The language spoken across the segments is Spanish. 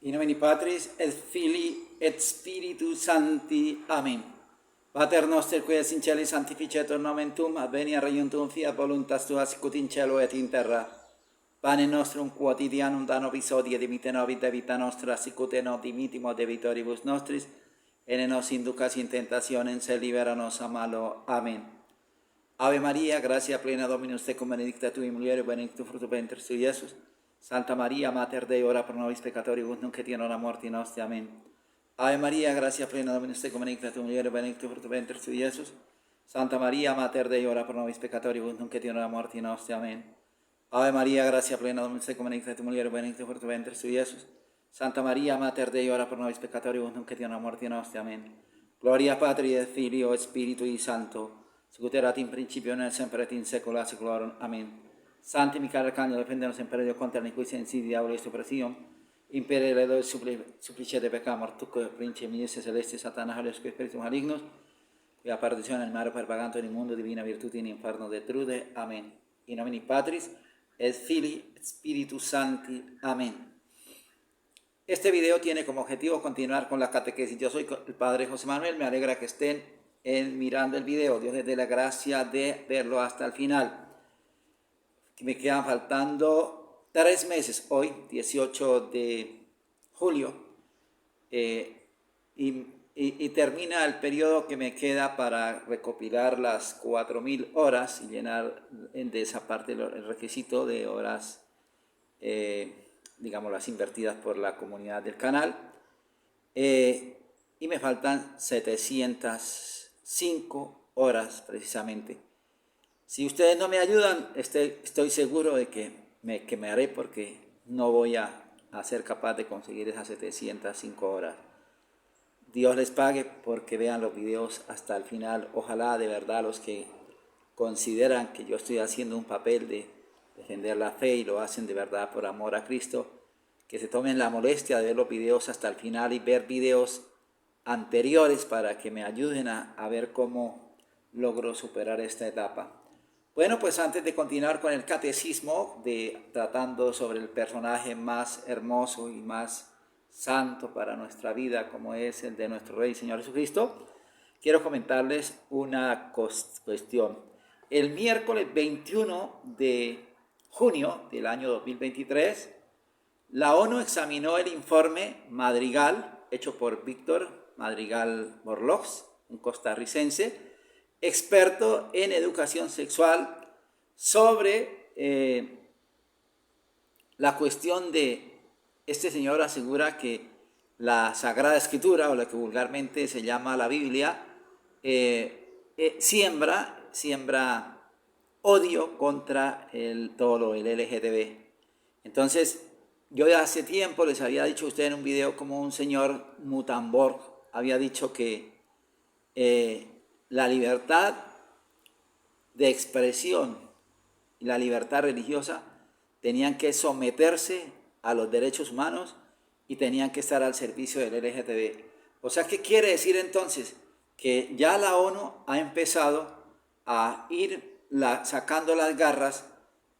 In nomine Patris et Filii et Spiritus Sancti. Amen. Pater noster, qui es in cieli, sanctificetur nomen tuum, adveniat regnum tuum, fiat voluntas tua sicut in cielo et in terra. Panem nostrum quotidianum da nobis hodie, dimitte nobis debita nostra, sicut et nos dimittimus debitoribus nostris, et ne nos inducas in tentationem, sed libera nos a malo. Amen. Ave Maria, gratia plena Dominus tecum, benedicta tui in mulieribus, benedictus fructus ventris tui, Iesus. Santa Maria, Mater Dei, ora pro nobis peccatoribus, nunc et in hora mortis nostri. Amen. Ave Maria, gratia plena Dominus tecum, benedicta tui in mulieribus, benedictus fructus ventris tui, Iesus. Santa Maria, Mater Dei, ora pro nobis peccatoribus, nunc et in hora mortis nostri. Amen. Ave Maria, gratia plena Dominus tecum, benedicta tui in mulieribus, benedictus fructus ventris tui, Iesus. Santa Maria, Mater Dei, ora pro nobis peccatoribus, nunc et in hora mortis nostri. Amen. Gloria Patri et Filio et Spiritui Sancto, sicut erat in principio, nunc et semper et in saecula saeculorum. Amen. Sancti Michael Arcangelo, defendenos sempre Dio contra iniquis insidii diaboli et oppressium. Impere ledo supplicete peccamur, tuque principe ministri celesti Satanas, alios que spiritus malignos, quia perdición en el mar pervaganto in mundo divina virtute in inferno detrude. Amen. In nomine Patris et Filii et Spiritus Sancti. Amen. Este video tiene como objetivo continuar con la catequesis. Yo soy el Padre José Manuel, me alegra que estén mirando el video. Dios les dé la gracia de verlo hasta el final. Me quedan faltando 3 meses, hoy 18 de julio, y termina el periodo que me queda para recopilar las 4000 horas y llenar de esa parte el requisito de horas, digamos, las invertidas por la comunidad del canal, y me faltan 705 horas precisamente. Si ustedes no me ayudan, estoy seguro de que me quemaré porque no voy a ser capaz de conseguir esas 705 horas. Dios les pague porque vean los videos hasta el final. Ojalá de verdad los que consideran que yo estoy haciendo un papel de defender la fe y lo hacen de verdad por amor a Cristo, que se tomen la molestia de ver los videos hasta el final y ver videos anteriores para que me ayuden a ver cómo logro superar esta etapa. Bueno, pues antes de continuar con el catecismo, tratando sobre el personaje más hermoso y más santo para nuestra vida, como es el de nuestro Rey y Señor Jesucristo, quiero comentarles una cuestión. El miércoles 21 de junio del año 2023, la ONU examinó el informe Madrigal, hecho por Víctor Madrigal Borlox, un costarricense, experto en educación sexual, sobre la cuestión de, este señor asegura que la Sagrada Escritura, o la que vulgarmente se llama la Biblia, siembra odio contra todo el LGTB. Entonces, yo ya hace tiempo les había dicho a ustedes en un video como un señor Mutamborg había dicho que la libertad de expresión y la libertad religiosa tenían que someterse a los derechos humanos y tenían que estar al servicio del LGTB. O sea, ¿qué quiere decir entonces? Que ya la ONU ha empezado a ir sacando las garras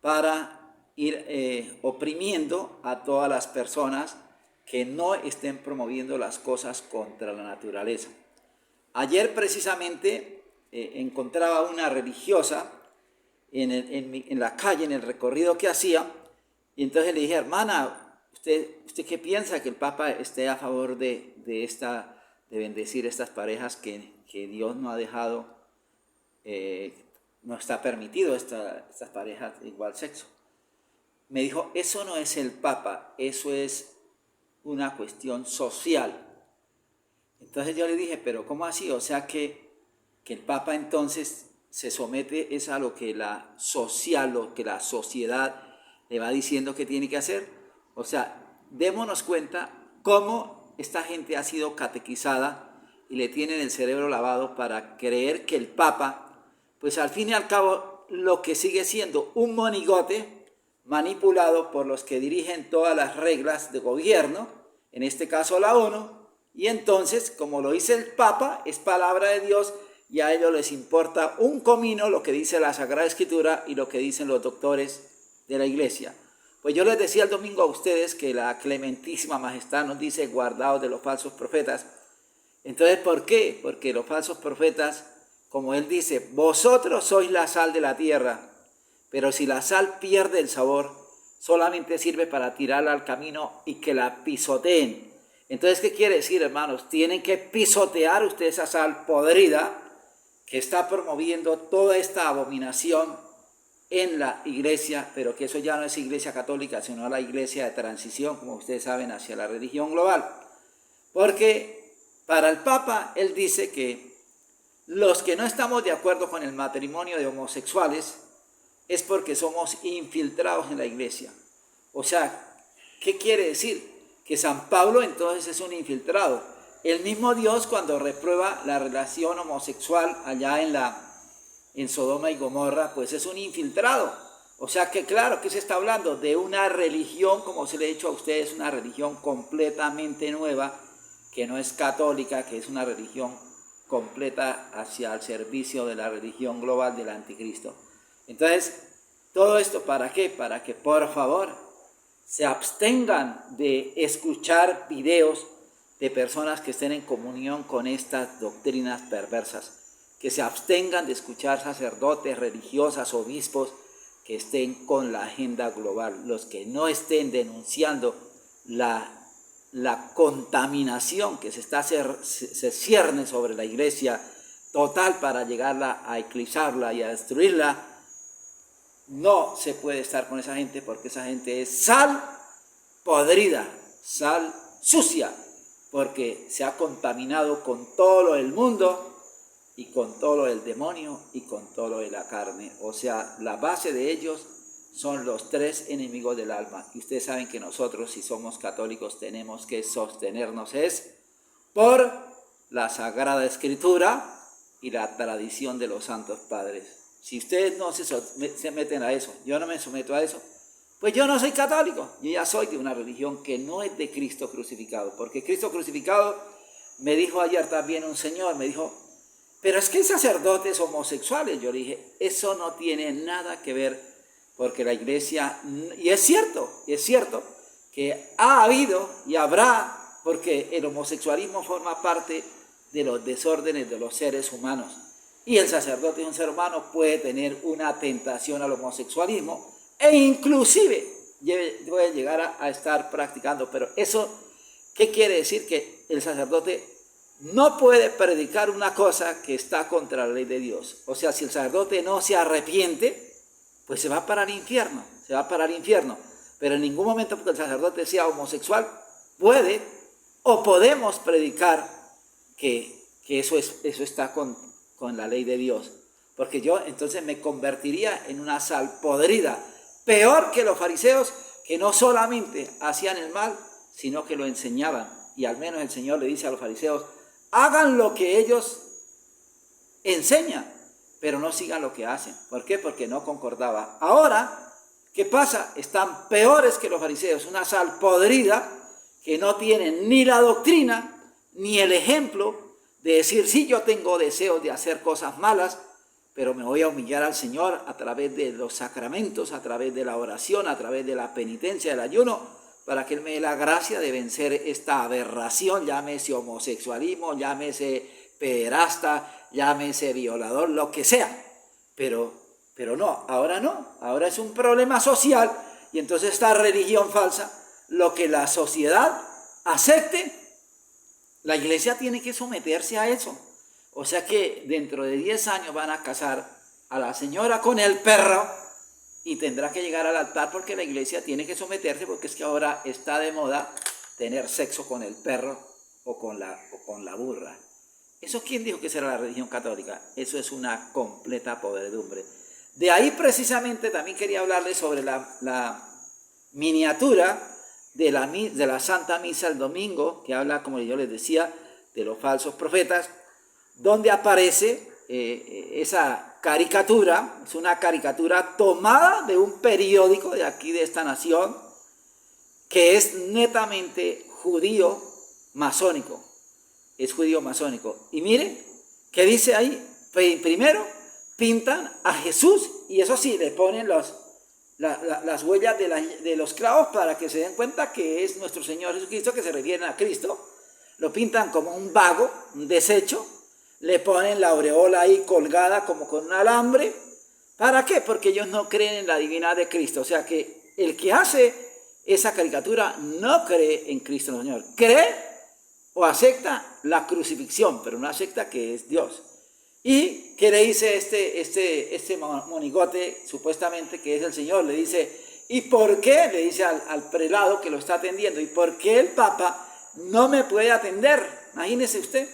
para ir oprimiendo a todas las personas que no estén promoviendo las cosas contra la naturaleza. Ayer precisamente encontraba una religiosa en la calle, en el recorrido que hacía, y entonces le dije, hermana, ¿usted qué piensa? Que el Papa esté a favor de bendecir estas parejas que Dios no ha dejado, no está permitido estas parejas de igual sexo. Me dijo, eso no es el Papa, eso es una cuestión social. Entonces yo le dije, pero ¿cómo así? O sea que el Papa entonces se somete es a lo que la sociedad le va diciendo que tiene que hacer. O sea, démonos cuenta cómo esta gente ha sido catequizada y le tienen el cerebro lavado para creer que el Papa, pues al fin y al cabo, lo que sigue siendo un monigote manipulado por los que dirigen todas las reglas de gobierno, en este caso la ONU. Y entonces, como lo dice el Papa, es palabra de Dios y a ellos les importa un comino lo que dice la Sagrada Escritura y lo que dicen los doctores de la Iglesia. Pues yo les decía el domingo a ustedes que la clementísima majestad nos dice guardaos de los falsos profetas. Entonces, ¿por qué? Porque los falsos profetas, como él dice, vosotros sois la sal de la tierra, pero si la sal pierde el sabor, solamente sirve para tirarla al camino y que la pisoteen. Entonces, ¿qué quiere decir, hermanos? Tienen que pisotear ustedes esa sal podrida que está promoviendo toda esta abominación en la iglesia, pero que eso ya no es iglesia católica, sino la iglesia de transición, como ustedes saben, hacia la religión global. Porque para el Papa, él dice que los que no estamos de acuerdo con el matrimonio de homosexuales es porque somos infiltrados en la iglesia. O sea, ¿qué quiere decir? Que San Pablo entonces es un infiltrado. El mismo Dios, cuando reprueba la relación homosexual allá en Sodoma y Gomorra, pues es un infiltrado. O sea que claro que se está hablando de una religión, como se le ha dicho a ustedes, una religión completamente nueva, que no es católica, que es una religión completa hacia el servicio de la religión global del anticristo. Entonces, ¿todo esto para qué? Para que por favor se abstengan de escuchar videos de personas que estén en comunión con estas doctrinas perversas, que se abstengan de escuchar sacerdotes, religiosas, obispos que estén con la agenda global, los que no estén denunciando la contaminación que se cierne sobre la iglesia total para llegarla a eclipsarla y a destruirla. No se puede estar con esa gente porque esa gente es sal podrida, sal sucia, porque se ha contaminado con todo lo del mundo y con todo lo del demonio y con todo lo de la carne. O sea, la base de ellos son los tres enemigos del alma. Y ustedes saben que nosotros, si somos católicos, tenemos que sostenernos por la Sagrada Escritura y la tradición de los santos padres. Si ustedes no se meten a eso, yo no me someto a eso, pues yo no soy católico. Yo ya soy de una religión que no es de Cristo crucificado. Porque Cristo crucificado, me dijo ayer también un señor, me dijo, pero es que hay sacerdotes homosexuales. Yo le dije, eso no tiene nada que ver, porque la iglesia, y es cierto que ha habido y habrá, porque el homosexualismo forma parte de los desórdenes de los seres humanos. Y el sacerdote de un ser humano puede tener una tentación al homosexualismo e inclusive puede llegar a estar practicando. Pero eso, ¿qué quiere decir? Que el sacerdote no puede predicar una cosa que está contra la ley de Dios. O sea, si el sacerdote no se arrepiente, pues se va para el infierno, Pero en ningún momento, porque el sacerdote sea homosexual, puede o podemos predicar que eso está con la ley de Dios. Porque yo entonces me convertiría en una sal podrida, peor que los fariseos, que no solamente hacían el mal, sino que lo enseñaban. Y al menos el Señor le dice a los fariseos, hagan lo que ellos enseñan, pero no sigan lo que hacen. ¿Por qué? Porque no concordaba. Ahora, ¿qué pasa? Están peores que los fariseos, una sal podrida que no tienen ni la doctrina, ni el ejemplo de decir, sí, yo tengo deseos de hacer cosas malas, pero me voy a humillar al Señor a través de los sacramentos, a través de la oración, a través de la penitencia, del ayuno, para que Él me dé la gracia de vencer esta aberración, llámese homosexualismo, llámese pederasta, llámese violador, lo que sea. Pero no, ahora es un problema social, y entonces esta religión falsa, lo que la sociedad acepte, la iglesia tiene que someterse a eso. O sea que dentro de 10 años van a casar a la señora con el perro y tendrá que llegar al altar porque la iglesia tiene que someterse, porque es que ahora está de moda tener sexo con el perro o con la burra. ¿Eso quién dijo que será la religión católica? Eso es una completa podredumbre. De ahí precisamente también quería hablarles sobre la miniatura de la Santa Misa el domingo, que habla, como yo les decía, de los falsos profetas, donde aparece esa caricatura. Es una caricatura tomada de un periódico de aquí de esta nación, que es netamente judío masónico. Es judío masónico. Y miren, ¿qué dice ahí? Primero, pintan a Jesús, y eso sí, le ponen las huellas de los clavos para que se den cuenta que es nuestro Señor Jesucristo, que se refieren a Cristo. Lo pintan como un vago, un desecho, le ponen la aureola ahí colgada como con un alambre. ¿Para qué? Porque ellos no creen en la divinidad de Cristo. O sea que el que hace esa caricatura no cree en Cristo el Señor. Cree o acepta la crucifixión, pero no acepta que es Dios. ¿Y qué le dice este monigote, supuestamente que es el Señor? Le dice, ¿y por qué? Le dice al prelado que lo está atendiendo, ¿y por qué el Papa no me puede atender? Imagínese usted.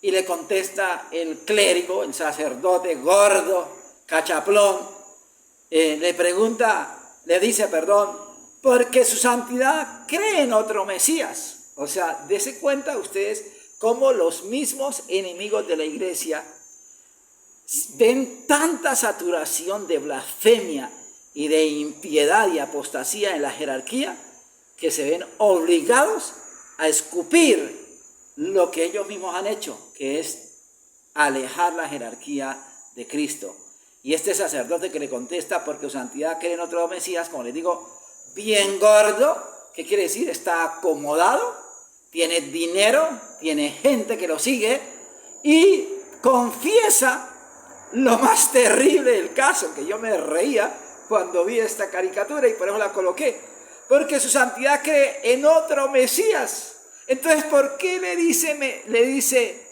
Y le contesta el clérigo, el sacerdote gordo, cachaplón, le pregunta, le dice, porque su santidad cree en otro Mesías. O sea, dése cuenta ustedes cómo los mismos enemigos de la iglesia ven tanta saturación de blasfemia y de impiedad y apostasía en la jerarquía que se ven obligados a escupir lo que ellos mismos han hecho, que es alejar la jerarquía de Cristo. Y este sacerdote que le contesta, porque su santidad cree en otro Mesías, como les digo, bien gordo, ¿qué quiere decir? Está acomodado, tiene dinero, tiene gente que lo sigue y confiesa lo más terrible del caso, que yo me reía cuando vi esta caricatura y por eso la coloqué, porque su santidad cree en otro Mesías. Entonces, ¿por qué le dice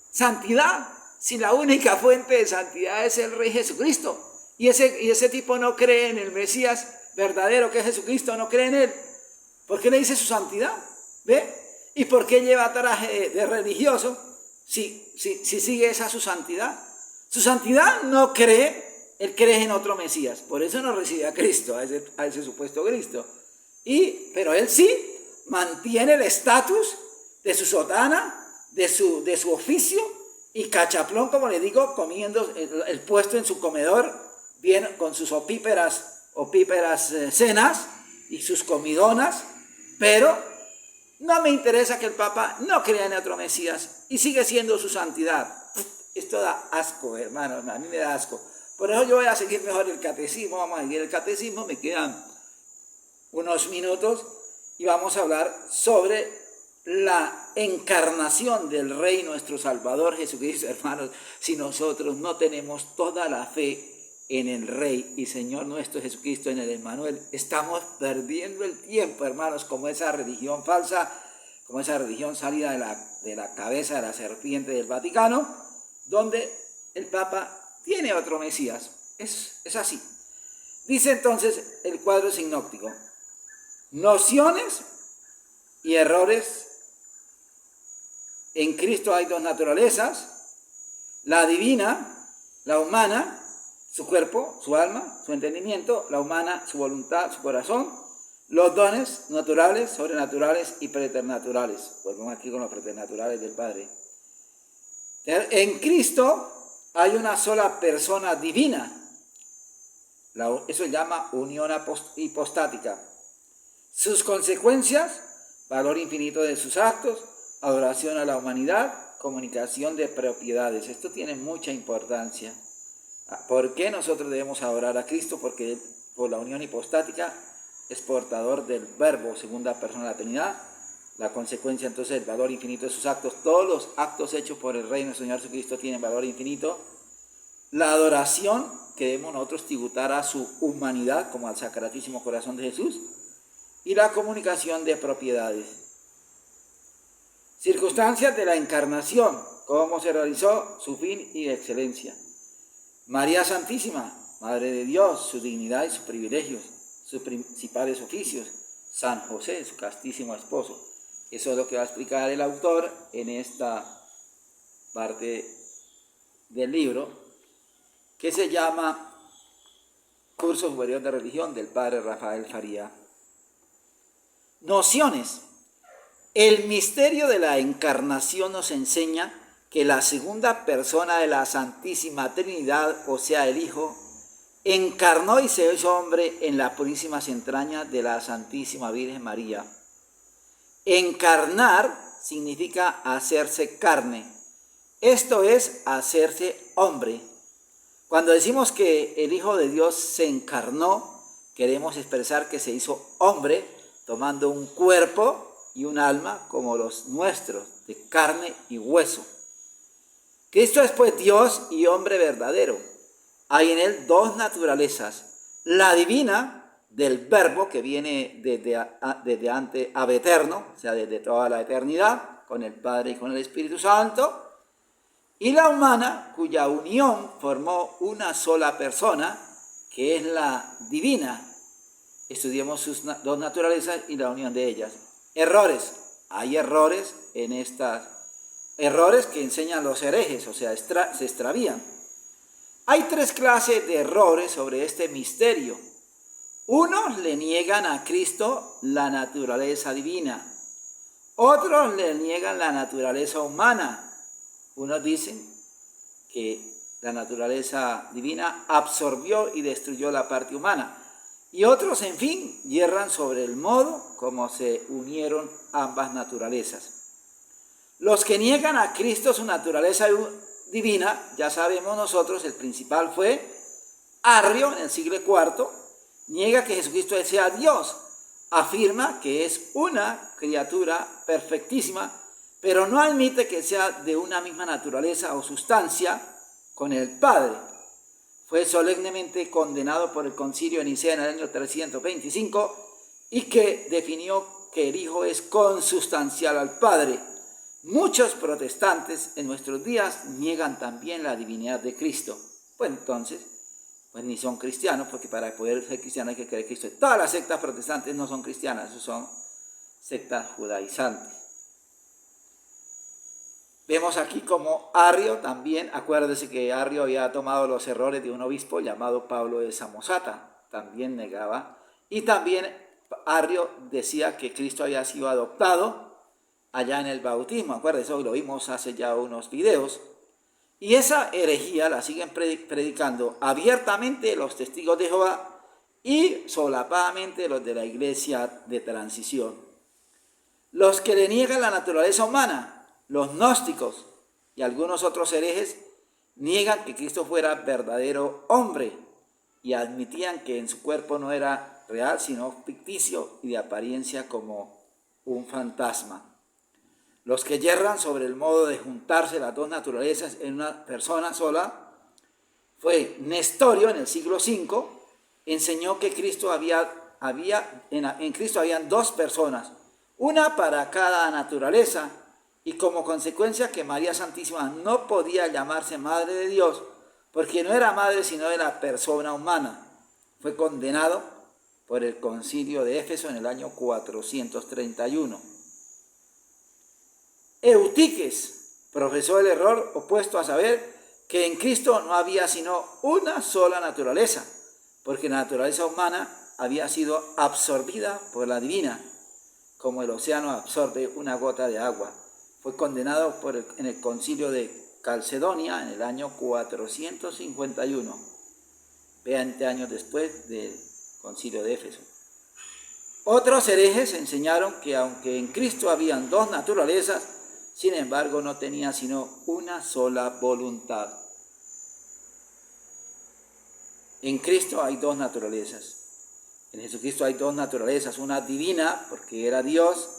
santidad si la única fuente de santidad es el Rey Jesucristo? Y ese tipo no cree en el Mesías verdadero que es Jesucristo, no cree en él. ¿Por qué le dice su santidad? ¿Ve? ¿Y por qué lleva traje de religioso si sigue esa su santidad? Su santidad no cree, él cree en otro Mesías. Por eso no recibe a Cristo, a ese supuesto Cristo. Pero él sí mantiene el estatus de su sotana, de su oficio, y cachaplón, como le digo, comiendo el puesto en su comedor, bien con sus opíperas cenas y sus comidonas, pero no me interesa que el Papa no crea en otro Mesías y sigue siendo su santidad. Esto da asco, hermanos, a mí me da asco. Por eso yo voy a seguir mejor el catecismo, vamos a seguir el catecismo, me quedan unos minutos y vamos a hablar sobre la encarnación del Rey nuestro Salvador Jesucristo. Hermanos, si nosotros no tenemos toda la fe en el Rey y Señor nuestro Jesucristo, en el Emmanuel, estamos perdiendo el tiempo, hermanos, como esa religión falsa, como esa religión salida de la cabeza de la serpiente del Vaticano, donde el Papa tiene otro Mesías. Es así. Dice entonces el cuadro sinóptico: nociones y errores. En Cristo hay dos naturalezas: la divina, la humana, su cuerpo, su alma, su entendimiento; la humana, su voluntad, su corazón; los dones naturales, sobrenaturales y preternaturales. Volvemos aquí con los preternaturales del Padre. En Cristo hay una sola persona divina. Eso se llama unión hipostática. Sus consecuencias: valor infinito de sus actos, adoración a la humanidad, comunicación de propiedades. Esto tiene mucha importancia. ¿Por qué nosotros debemos adorar a Cristo? Porque Él, por la unión hipostática, es portador del Verbo, segunda persona de la Trinidad. La consecuencia, entonces, el valor infinito de sus actos. Todos los actos hechos por el Rey nuestro Señor Jesucristo tienen valor infinito. La adoración que debemos nosotros tributar a su humanidad, como al Sacratísimo Corazón de Jesús. Y la comunicación de propiedades. Circunstancias de la encarnación, cómo se realizó, su fin y excelencia. María Santísima, Madre de Dios, su dignidad y sus privilegios, sus principales oficios. San José, su castísimo esposo. Eso es lo que va a explicar el autor en esta parte del libro, que se llama Curso Superior de Religión, del Padre Rafael Faría. Nociones. El misterio de la encarnación nos enseña que la segunda persona de la Santísima Trinidad, o sea, el Hijo, encarnó y se hizo hombre en las purísimas entrañas de la Santísima Virgen María. Encarnar significa hacerse carne, esto es, hacerse hombre. Cuando decimos que el Hijo de Dios se encarnó, queremos expresar que se hizo hombre tomando un cuerpo y un alma como los nuestros, de carne y hueso. Cristo es pues Dios y hombre verdadero. Hay en él dos naturalezas, la divina del verbo que viene desde ante ab eterno, o sea, desde toda la eternidad, con el Padre y con el Espíritu Santo, y la humana, cuya unión formó una sola persona, que es la divina. Estudiemos sus dos naturalezas y la unión de ellas. Errores. Hay errores en estas, errores que enseñan los herejes, o sea, se extravían. Hay tres clases de errores sobre este misterio. Unos le niegan a Cristo la naturaleza divina. Otros le niegan la naturaleza humana. Unos dicen que la naturaleza divina absorbió y destruyó la parte humana. Y otros, en fin, yerran sobre el modo como se unieron ambas naturalezas. Los que niegan a Cristo su naturaleza divina, ya sabemos nosotros, el principal fue Arrio en el siglo IV, niega que Jesucristo sea Dios, afirma que es una criatura perfectísima, pero no admite que sea de una misma naturaleza o sustancia con el Padre. Fue solemnemente condenado por el Concilio de Nicea en el año 325 y que definió que el Hijo es consustancial al Padre. Muchos protestantes en nuestros días niegan también la divinidad de Cristo. Pues entonces, pues ni son cristianos, porque para poder ser cristiano hay que creer en Cristo. Todas las sectas protestantes no son cristianas, son sectas judaizantes. Vemos aquí como Arrio también, acuérdese que Arrio había tomado los errores de un obispo llamado Pablo de Samosata, también negaba, y también Arrio decía que Cristo había sido adoptado allá en el bautismo, acuérdese, hoy lo vimos hace ya unos videos, y esa herejía la siguen predicando abiertamente los testigos de Jehová y solapadamente los de la iglesia de transición. Los que le niegan la naturaleza humana, los gnósticos y algunos otros herejes, niegan que Cristo fuera verdadero hombre y admitían que en su cuerpo no era real, sino ficticio y de apariencia como un fantasma. Los que yerran sobre el modo de juntarse las dos naturalezas en una persona sola, fue Nestorio en el siglo V, enseñó que Cristo en Cristo habían dos personas, una para cada naturaleza, y como consecuencia que María Santísima no podía llamarse Madre de Dios, porque no era madre sino de la persona humana. Fue condenado por el Concilio de Éfeso en el año 431. Eutiques profesó el error opuesto, a saber que en Cristo no había sino una sola naturaleza, porque la naturaleza humana había sido absorbida por la divina, como el océano absorbe una gota de agua. Fue condenado en el concilio de Calcedonia en el año 451, 20 años después del concilio de Éfeso. Otros herejes enseñaron que aunque en Cristo habían dos naturalezas, sin embargo no tenía sino una sola voluntad. En Cristo hay dos naturalezas. En Jesucristo hay dos naturalezas, una divina porque era Dios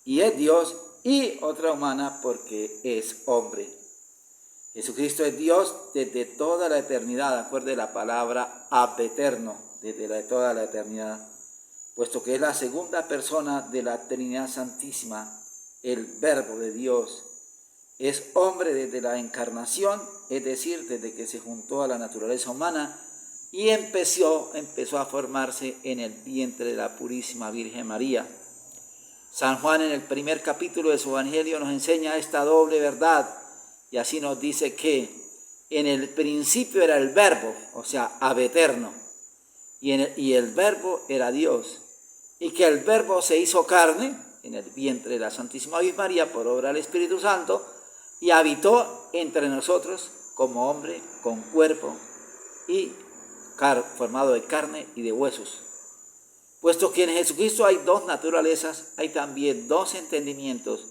y es Dios, y otra humana porque es hombre. Jesucristo es Dios desde toda la eternidad, acuerde la palabra ab eterno, desde toda la eternidad, puesto que es la segunda persona de la Trinidad Santísima, el Verbo de Dios. Es hombre desde la encarnación, es decir, desde que se juntó a la naturaleza humana y empezó a formarse en el vientre de la Purísima Virgen María. San Juan en el primer capítulo de su Evangelio nos enseña esta doble verdad y así nos dice que en el principio era el Verbo, o sea, ab eterno, y el Verbo era Dios, y que el Verbo se hizo carne en el vientre de la Santísima Virgen María por obra del Espíritu Santo y habitó entre nosotros como hombre con cuerpo y formado de carne y de huesos. Puesto que en Jesucristo hay dos naturalezas, hay también dos entendimientos.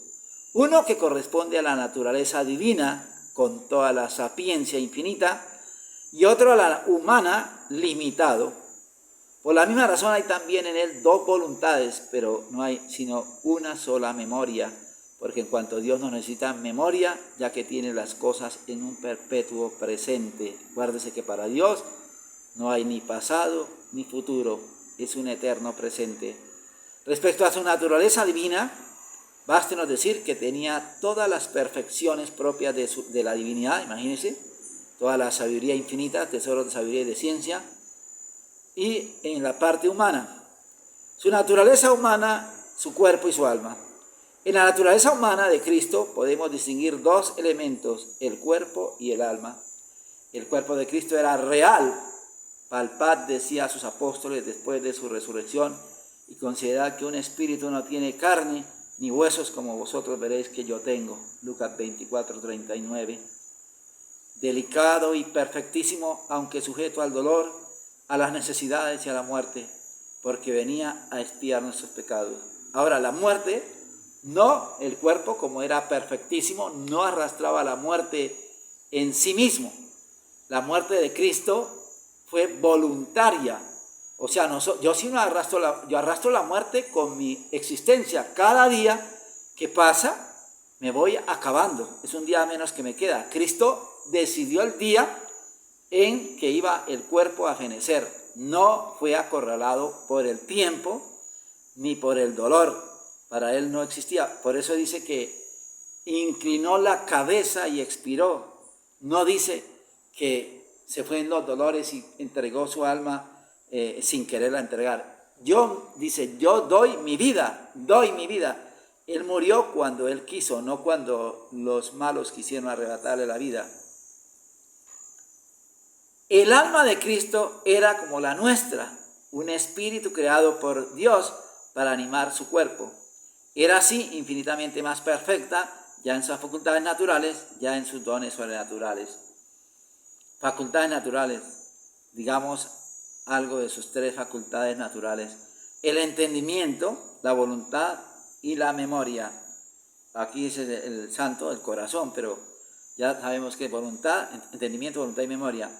Uno que corresponde a la naturaleza divina, con toda la sapiencia infinita, y otro a la humana, limitado. Por la misma razón hay también en él dos voluntades, pero no hay sino una sola memoria, porque en cuanto Dios nos necesita memoria, ya que tiene las cosas en un perpetuo presente. Acuérdese que para Dios no hay ni pasado ni futuro, es un eterno presente. Respecto a su naturaleza divina, bástenos decir que tenía todas las perfecciones propias de la divinidad, imagínense, toda la sabiduría infinita, tesoros de sabiduría y de ciencia, y en la parte humana, su naturaleza humana, su cuerpo y su alma. En la naturaleza humana de Cristo podemos distinguir dos elementos, el cuerpo y el alma. El cuerpo de Cristo era real, palpad, decía a sus apóstoles después de su resurrección, y considerad que un espíritu no tiene carne ni huesos como vosotros veréis que yo tengo. Lucas 24:39. Delicado y perfectísimo, aunque sujeto al dolor, a las necesidades y a la muerte, porque venía a expiar nuestros pecados. Ahora, la muerte, no el cuerpo, como era perfectísimo, no arrastraba la muerte en sí mismo. La muerte de Cristo fue voluntaria. O sea, yo sí no arrastro la muerte con mi existencia. Cada día que pasa, me voy acabando. Es un día menos que me queda. Cristo decidió el día en que iba el cuerpo a fenecer. No fue acorralado por el tiempo ni por el dolor. Para él no existía. Por eso dice que inclinó la cabeza y expiró. No dice que se fue en los dolores y entregó su alma sin quererla entregar. Dice, yo doy mi vida. Él murió cuando él quiso, no cuando los malos quisieron arrebatarle la vida. El alma de Cristo era como la nuestra, un espíritu creado por Dios para animar su cuerpo. Era así infinitamente más perfecta, ya en sus facultades naturales, ya en sus dones sobrenaturales. Facultades naturales, digamos algo de sus tres facultades naturales: el entendimiento, la voluntad y la memoria. Aquí dice el santo, el corazón, pero ya sabemos que voluntad, entendimiento, voluntad y memoria.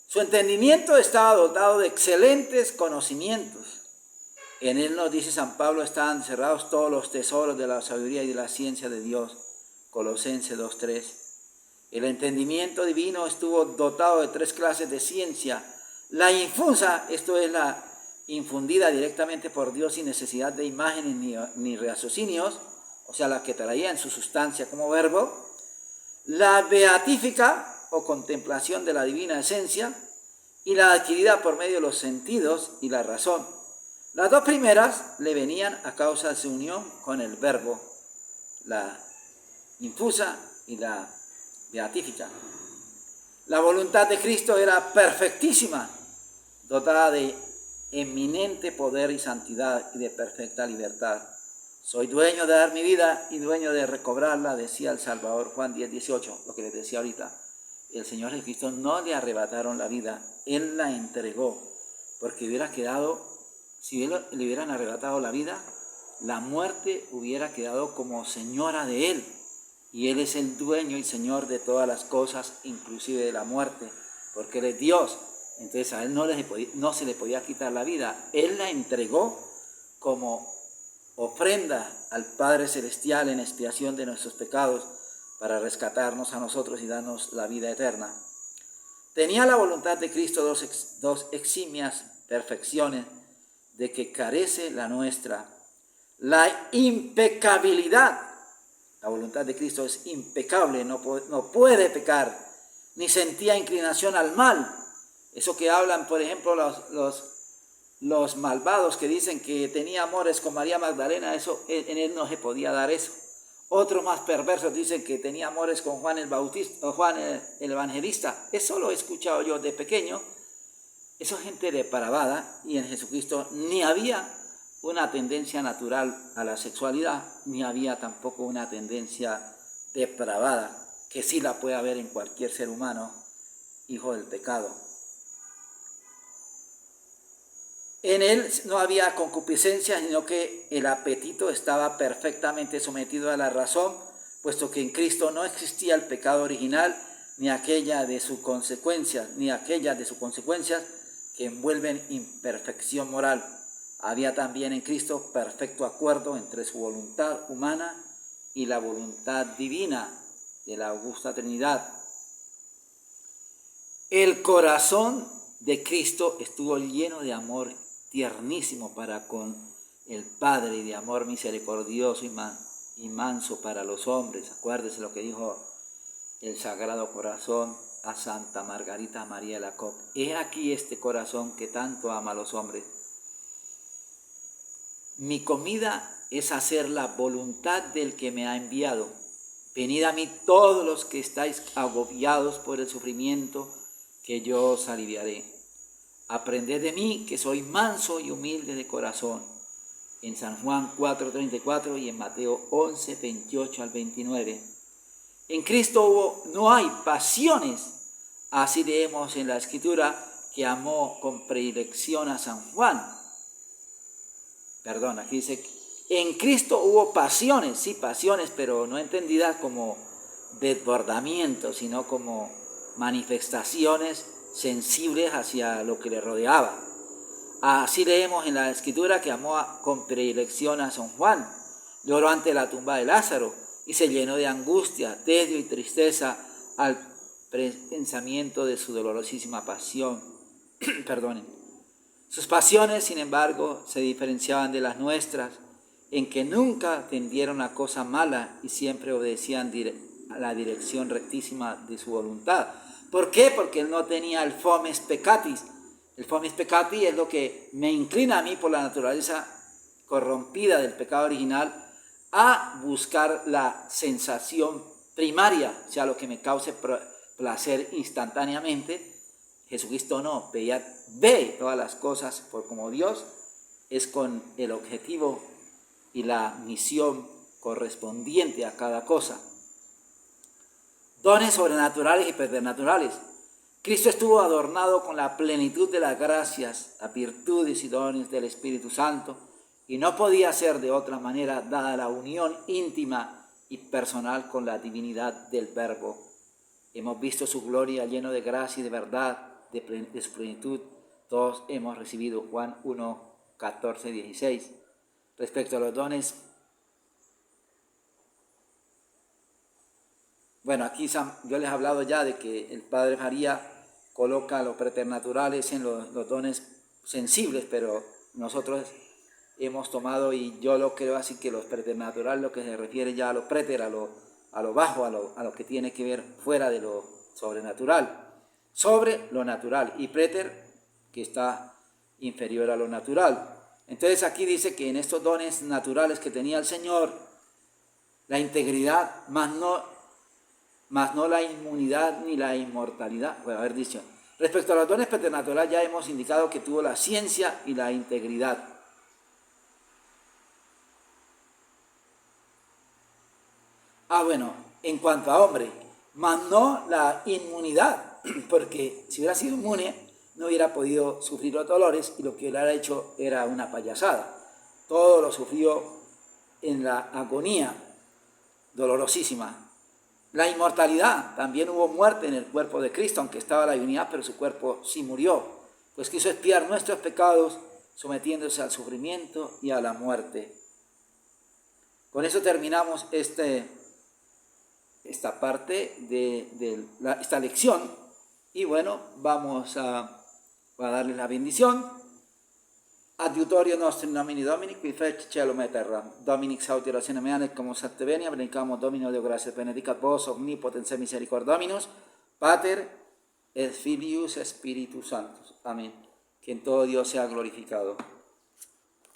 Su entendimiento estaba dotado de excelentes conocimientos. En él, nos dice San Pablo, estaban encerrados todos los tesoros de la sabiduría y de la ciencia de Dios. Colosenses 2:3. El entendimiento divino estuvo dotado de tres clases de ciencia. La infusa, esto es la infundida directamente por Dios sin necesidad de imágenes ni raciocinios, o sea, la que traía en su sustancia como verbo. La beatífica, o contemplación de la divina esencia, y la adquirida por medio de los sentidos y la razón. Las dos primeras le venían a causa de su unión con el verbo, la infusa y la beatífica. La voluntad de Cristo era perfectísima, dotada de eminente poder y santidad y de perfecta libertad. Soy dueño de dar mi vida y dueño de recobrarla, decía el Salvador, Juan 10:18, lo que les decía ahorita. El Señor Jesucristo no le arrebataron la vida, Él la entregó, porque hubiera quedado, si le hubieran arrebatado la vida, la muerte hubiera quedado como señora de Él, y Él es el dueño y Señor de todas las cosas, inclusive de la muerte, porque Él es Dios. Entonces a Él no se le podía quitar la vida, Él la entregó como ofrenda al Padre Celestial en expiación de nuestros pecados, para rescatarnos a nosotros y darnos la vida eterna. Tenía la voluntad de Cristo dos eximias perfecciones de que carece la nuestra. La impecabilidad. La voluntad de Cristo es impecable, no puede pecar, ni sentía inclinación al mal. Eso que hablan, por ejemplo, los malvados que dicen que tenía amores con María Magdalena, eso en él no se podía dar eso. Otros más perversos dicen que tenía amores con Juan el Bautista, o Juan el Evangelista. Eso lo he escuchado yo de pequeño. Eso es gente depravada, y en Jesucristo ni había una tendencia natural a la sexualidad, ni había tampoco una tendencia depravada, que sí la puede haber en cualquier ser humano, hijo del pecado. En él no había concupiscencia, sino que el apetito estaba perfectamente sometido a la razón, puesto que en Cristo no existía el pecado original, ni aquella de sus consecuencias, que envuelven imperfección moral. Había también en Cristo perfecto acuerdo entre su voluntad humana y la voluntad divina de la augusta Trinidad. El corazón de Cristo estuvo lleno de amor tiernísimo para con el Padre y de amor misericordioso y manso para los hombres. Acuérdese lo que dijo el Sagrado Corazón a Santa Margarita María de Alacoque. He aquí este corazón que tanto ama a los hombres. Mi comida es hacer la voluntad del que me ha enviado. Venid a mí todos los que estáis agobiados por el sufrimiento, que yo os aliviaré. Aprended de mí, que soy manso y humilde de corazón. En San Juan 4:34 y en Mateo 11:28 al 29. En Cristo no hay pasiones. Así leemos en la Escritura que amó con predilección a San Juan. Perdón, aquí dice, en Cristo hubo pasiones, sí, pasiones, pero no entendidas como desbordamiento, sino como manifestaciones sensibles hacia lo que le rodeaba. Así leemos en la Escritura que amó con predilección a San Juan. Lloró ante la tumba de Lázaro y se llenó de angustia, tedio y tristeza al pensamiento de su dolorosísima pasión. Perdonen. Sus pasiones, sin embargo, se diferenciaban de las nuestras, en que nunca tendieron a cosa mala y siempre obedecían a la dirección rectísima de su voluntad. ¿Por qué? Porque él no tenía el fomes peccatis. El fomes peccati es lo que me inclina a mí por la naturaleza corrompida del pecado original a buscar la sensación primaria, o sea, lo que me cause placer instantáneamente. Jesucristo no, ve todas las cosas por como Dios es con el objetivo y la misión correspondiente a cada cosa. Dones sobrenaturales y preternaturales. Cristo estuvo adornado con la plenitud de las gracias, las virtudes y dones del Espíritu Santo, y no podía ser de otra manera dada la unión íntima y personal con la divinidad del Verbo. Hemos visto su gloria lleno de gracia y de verdad, de su plenitud. Todos hemos recibido Juan 1, 14, 16. Respecto a los dones, bueno, aquí yo les he hablado ya de que el Padre María coloca los preternaturales en los dones sensibles, pero nosotros hemos tomado, y yo lo creo así, que los preternaturales, lo que se refiere ya a lo préter, a lo bajo, a lo que tiene que ver fuera de lo sobrenatural, sobre lo natural, y préter, que está inferior a lo natural. Entonces aquí dice que en estos dones naturales que tenía el Señor, la integridad, más no la inmunidad ni la inmortalidad. Bueno, haber dicho, respecto a los dones preternaturales ya hemos indicado que tuvo la ciencia y la integridad. Bueno, en cuanto a hombre, más no la inmunidad, porque si hubiera sido inmune no hubiera podido sufrir los dolores, y lo que hubiera hecho era una payasada. Todo lo sufrió en la agonía dolorosísima. La inmortalidad, también hubo muerte en el cuerpo de Cristo, aunque estaba la divinidad, pero su cuerpo sí murió, pues quiso expiar nuestros pecados sometiéndose al sufrimiento y a la muerte. Con eso terminamos esta parte de esta lección, y bueno, vamos a darles la bendición. Adiutorio nostri nomini Domini, qui feci celum et terra. Dominic sautira sine meane, como sate venia, benedicamo Domino Deo gratias, benedicat vos omnipotens et misericord Dominus, Pater et Filius Spiritus Sanctus. Amén. Que en todo Dios sea glorificado.